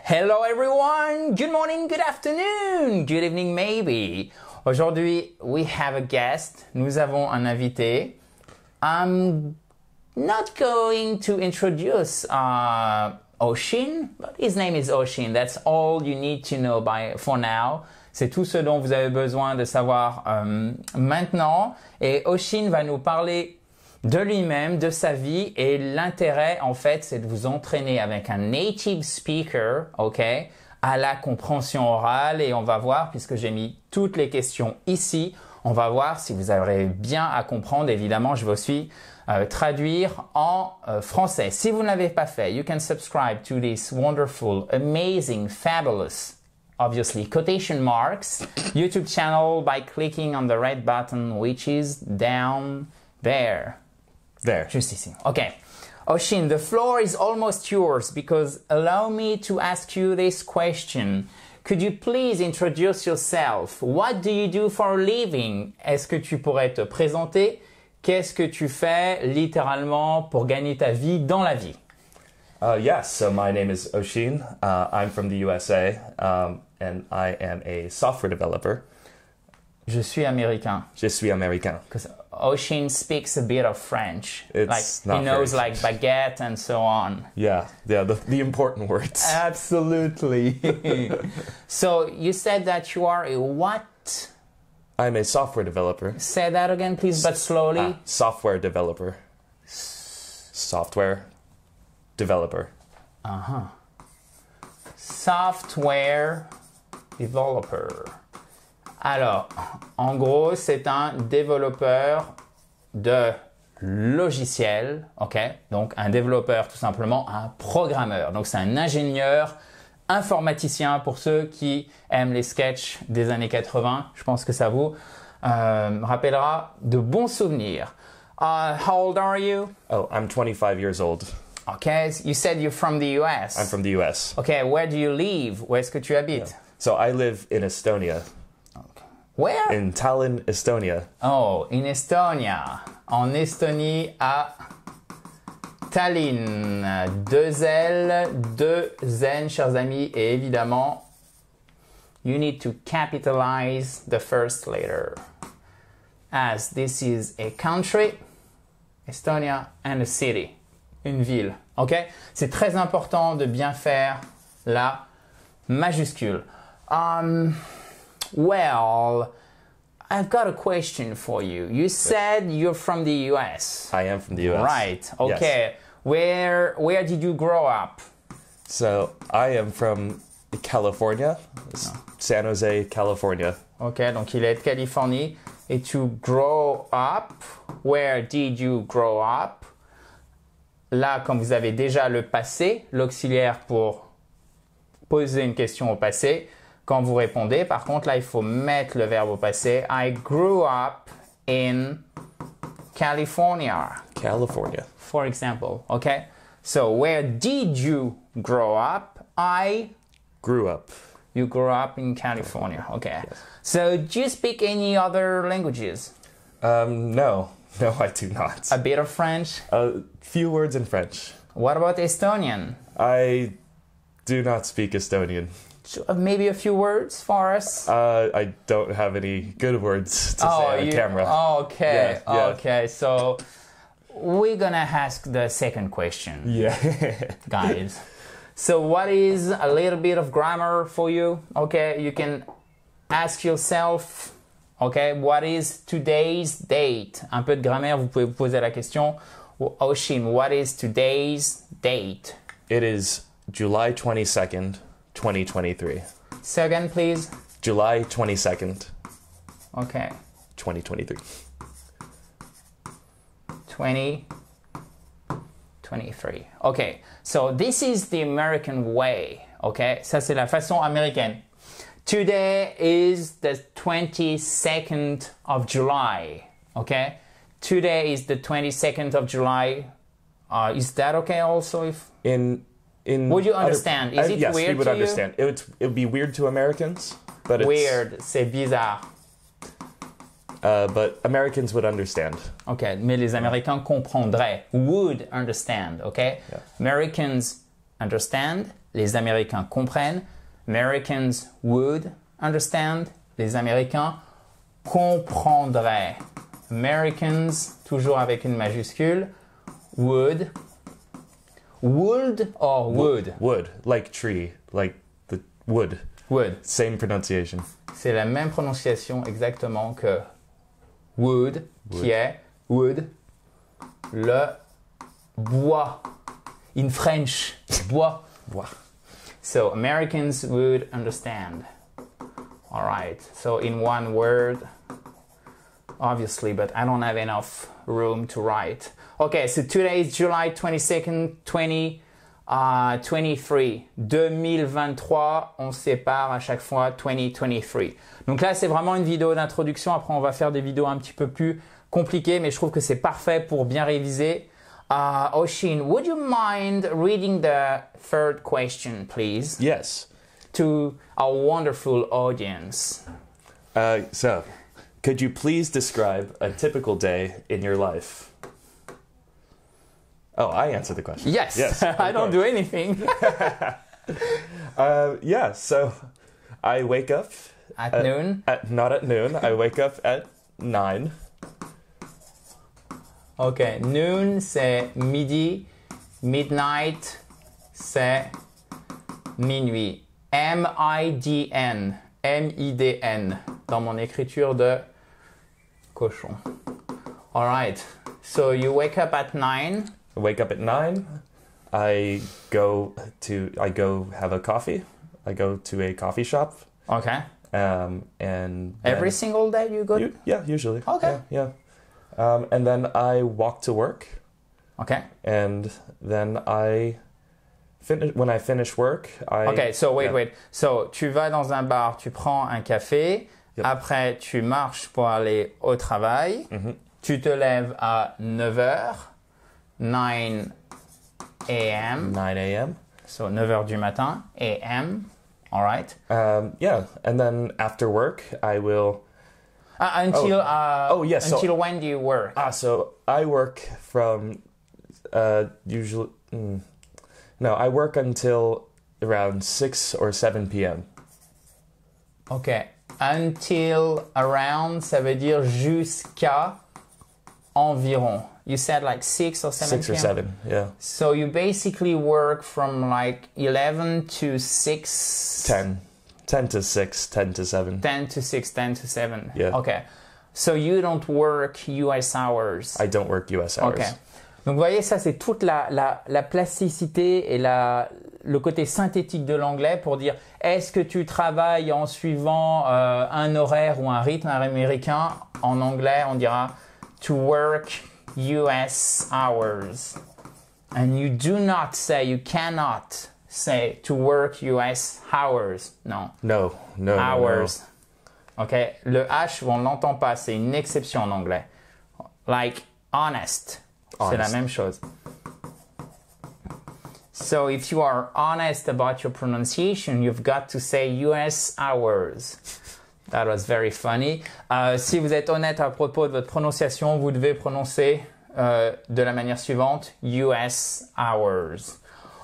Hello everyone, good morning, good afternoon, good evening maybe. Aujourd'hui, we have a guest, nous avons un invité. I'm not going to introduce Oshin, but his name is Oshin. That's all you need to know for now. C'est tout ce dont vous avez besoin de savoir maintenant. Et Oshin va nous parler de lui-même, de sa vie, et l'intérêt, en fait, c'est de vous entraîner avec un native speaker, ok, à la compréhension orale, et on va voir, puisque j'ai mis toutes les questions ici, on va voir si vous arrivez bien à comprendre. Évidemment, je vais aussi traduire en français. Si vous ne l'avez pas fait, you can subscribe to this wonderful, amazing, fabulous, obviously, quotation marks, YouTube channel by clicking on the red button, which is down there. There. Juste ici. Okay. Oshin, the floor is almost yours because allow me to ask you this question. Could you please introduce yourself? What do you do for a living? Est-ce que tu pourrais te présenter? Qu'est-ce que tu fais littéralement pour gagner ta vie dans la vie? Yes, so my name is Oshin. I'm from the USA and I am a software developer. Je suis américain. Je suis américain. Because Oshin speaks a bit of French. It's like he knows like baguette and so on. Yeah, the important words. Absolutely. So you said that you are a what? I'm a software developer. Say that again, please, but slowly. Software developer. Software developer. Uh-huh. Software developer. Alors, en gros, c'est un développeur de logiciels, ok? Donc, un développeur, tout simplement, un programmeur. Donc, c'est un ingénieur, informaticien pour ceux qui aiment les sketchs des années 80. Je pense que ça vous rappellera de bons souvenirs. How old are you? Oh, I'm 25 years old. Okay, you said you're from the US. I'm from the US. Okay, where do you live? Où est-ce que tu habites? Yeah. So I live in Estonia. Where? In Tallinn, Estonia. Oh, in Estonia. En Estonie, à Tallinn. Deux L, deux N, chers amis. Et évidemment, you need to capitalize the first letter. As this is a country, Estonia, and a city. Une ville. OK? C'est très important de bien faire la majuscule. Well, I've got a question for you. You said you're from the US. I am from the US. Right. Okay. Yes. Where did you grow up? So I am from California, San Jose, California. Okay, donc il est de Californie. Et to grow up, where did you grow up? Là, comme vous avez déjà le passé, l'auxiliaire pour poser une question au passé, quand vous répondez, par contre, là, il faut mettre le verbe au passé. I grew up in California. California. For example, okay? So, where did you grow up? I grew up. You grew up in California, okay. Yes. So, do you speak any other languages? No, I do not. A bit of French? A few words in French. What about Estonian? I do not speak Estonian. Maybe a few words for us? I don't have any good words to say on camera. Okay, yeah. Okay. So we're gonna ask the second question. Yeah. Guys. So what is a little bit of grammar for you? Okay, you can ask yourself, okay, what is today's date? Un peu de grammaire, vous pouvez vous poser la question. Oshin, what is today's date? It is July 22nd. 2023. Say again, please. July 22nd. Okay. 2023. 2023. Okay. So this is the American way. Okay. Ça, c'est la façon américaine. Today is the 22nd of July. Okay. Today is the 22nd of July. Is that okay also if... Would you understand? Is it yes, weird we would to understand. you? It would be weird to Americans, but it's... Weird, c'est bizarre. But Americans would understand. Okay, mais les Américains comprendraient. Would understand, okay? Yeah. Americans understand, les Américains comprennent. Americans would understand. Les Américains comprendraient. Americans, toujours avec une majuscule. Would. Would or would? Wood, like tree, like the wood. Would. Same pronunciation. C'est la même prononciation exactement que would, qui est would, le bois. In French, bois. Bois. So Americans would understand. All right. So in one word, obviously, but I don't have enough room to write. Okay, so today is July 22nd, 2023. 2023, on sépare à chaque fois 2023. Donc là, c'est vraiment une vidéo d'introduction. Après, on va faire des vidéos un petit peu plus compliquées, mais je trouve que c'est parfait pour bien réviser. Oshin, would you mind reading the third question, please? Yes. To our wonderful audience. So, could you please describe a typical day in your life? Oh, I answered the question. Yes. Yes. I don't do anything. Yeah, so I wake up At noon? Not at noon. I wake up at 9. Ok, noon c'est midi, midnight c'est minuit. M-I-D-N, M-I-D-N, dans mon écriture de cochon. All right, so you wake up at 9. I wake up at 9. I go have a coffee. I go to a coffee shop. Okay. And Every single day you go? Yeah, usually. Okay. Yeah. And then I walk to work. Okay. And then when I finish work, Okay, so wait. So, tu vas dans un bar, tu prends un café, Yep. après tu marches pour aller au travail, tu te lèves à 9h, 9 a.m. 9 a.m. So 9h du matin, a.m. All right. Yeah, and then after work, I will. Until yes. Until when do you work? So I work from usually. No, I work until around 6 or 7 p.m. Okay. Until around, ça veut dire jusqu'à environ. You said like 6 or 7 6 or p.m.? 7, yeah. So you basically work from like 11 to 6? 10. 10 to 6, 10 to 7. 10 to 6, 10 to 7. Yeah. Okay. So you don't work US hours? I don't work US hours. Okay. Donc vous voyez, ça c'est toute la plasticité et le côté synthétique de l'anglais pour dire est-ce que tu travailles en suivant un horaire ou un rythme américain? En anglais, on dira to work US hours. And you do not say, you cannot say to work US hours. Non. No. Hours. Ok. Le H, on ne l'entend pas. C'est une exception en anglais. Like honest. C'est la même chose. So if you are honest about your pronunciation, you've got to say US hours. That was very funny. Si vous êtes honnête à propos de votre prononciation, vous devez prononcer de la manière suivante, US hours.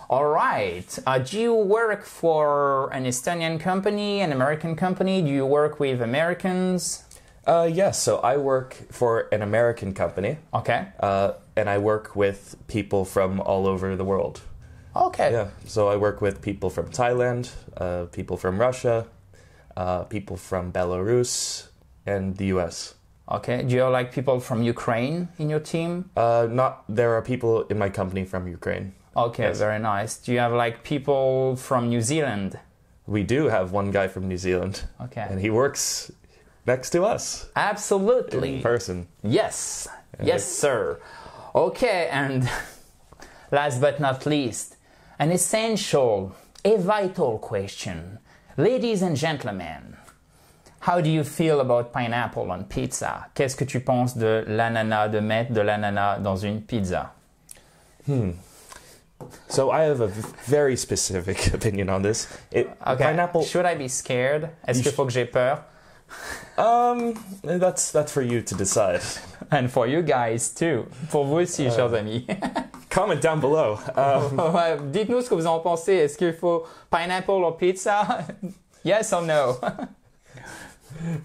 All right. Do you work for an Estonian company, an American company? Do you work with Americans? Yes, so I work for an American company. Okay. And I work with people from all over the world. Okay. Yeah, so I work with people from Thailand, people from Russia, people from Belarus, and the US. Okay. Do you have like people from Ukraine in your team? There are people in my company from Ukraine. Okay, yes. Very nice. Do you have like people from New Zealand? We do have one guy from New Zealand. Okay. And he works next to us. Absolutely. In person. Yes. Yes, sir. Okay, and last but not least, an essential, a vital question. Ladies and gentlemen, how do you feel about pineapple on pizza? Qu'est-ce que tu penses de l'ananas, de mettre de l'ananas dans une pizza? So I have a very specific opinion on this. Okay. Pineapple. Should I be scared? Est-ce qu'il faut que j'ai peur? That's for you to decide. And for you guys too. Pour vous aussi, chers amis. Comment down below. Ouais, dites-nous ce que vous en pensez. Est-ce qu'il faut pineapple or pizza? Yes or no?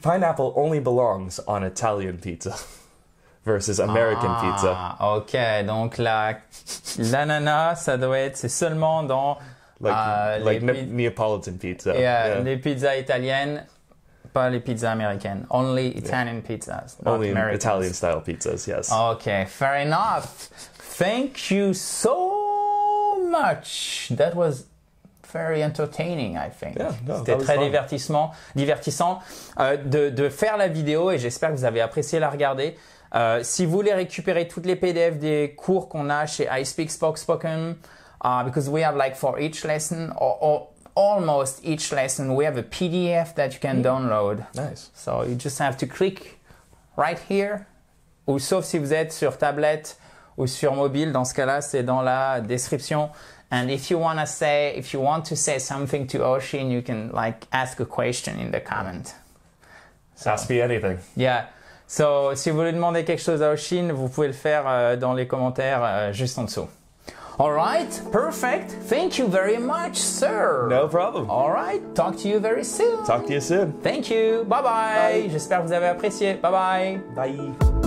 Pineapple only belongs on Italian pizza versus American pizza. Ok, donc l'ananas, ça doit être, c'est seulement dans Like Neapolitan pizza. les pizzas italiennes, pas les pizzas américaines. Only Italian pizzas, not Only American. Italian style pizzas, yes. Okay, fair enough. Thank you so much. That was very entertaining, I think. Yeah, no, C'était très divertissant de faire la vidéo et j'espère que vous avez apprécié la regarder. Si vous voulez récupérer toutes les PDF des cours qu'on a chez ISpeakSpokeSpoken, because we have like for each lesson or almost each lesson, we have a PDF that you can download. Nice. So you just have to click right here. Ou sauf si vous êtes sur tablette ou sur mobile, dans ce cas-là, c'est dans la description. And if you want to say something to Oshin, you can like ask a question in the comment. So, Ask me anything. Yeah. So, si vous voulez demander quelque chose à Oshin, vous pouvez le faire dans les commentaires juste en dessous. All right, perfect. Thank you very much, sir. No problem. All right, talk to you very soon. Talk to you soon. Thank you. Bye bye. J'espère que vous avez apprécié. Bye bye. Bye.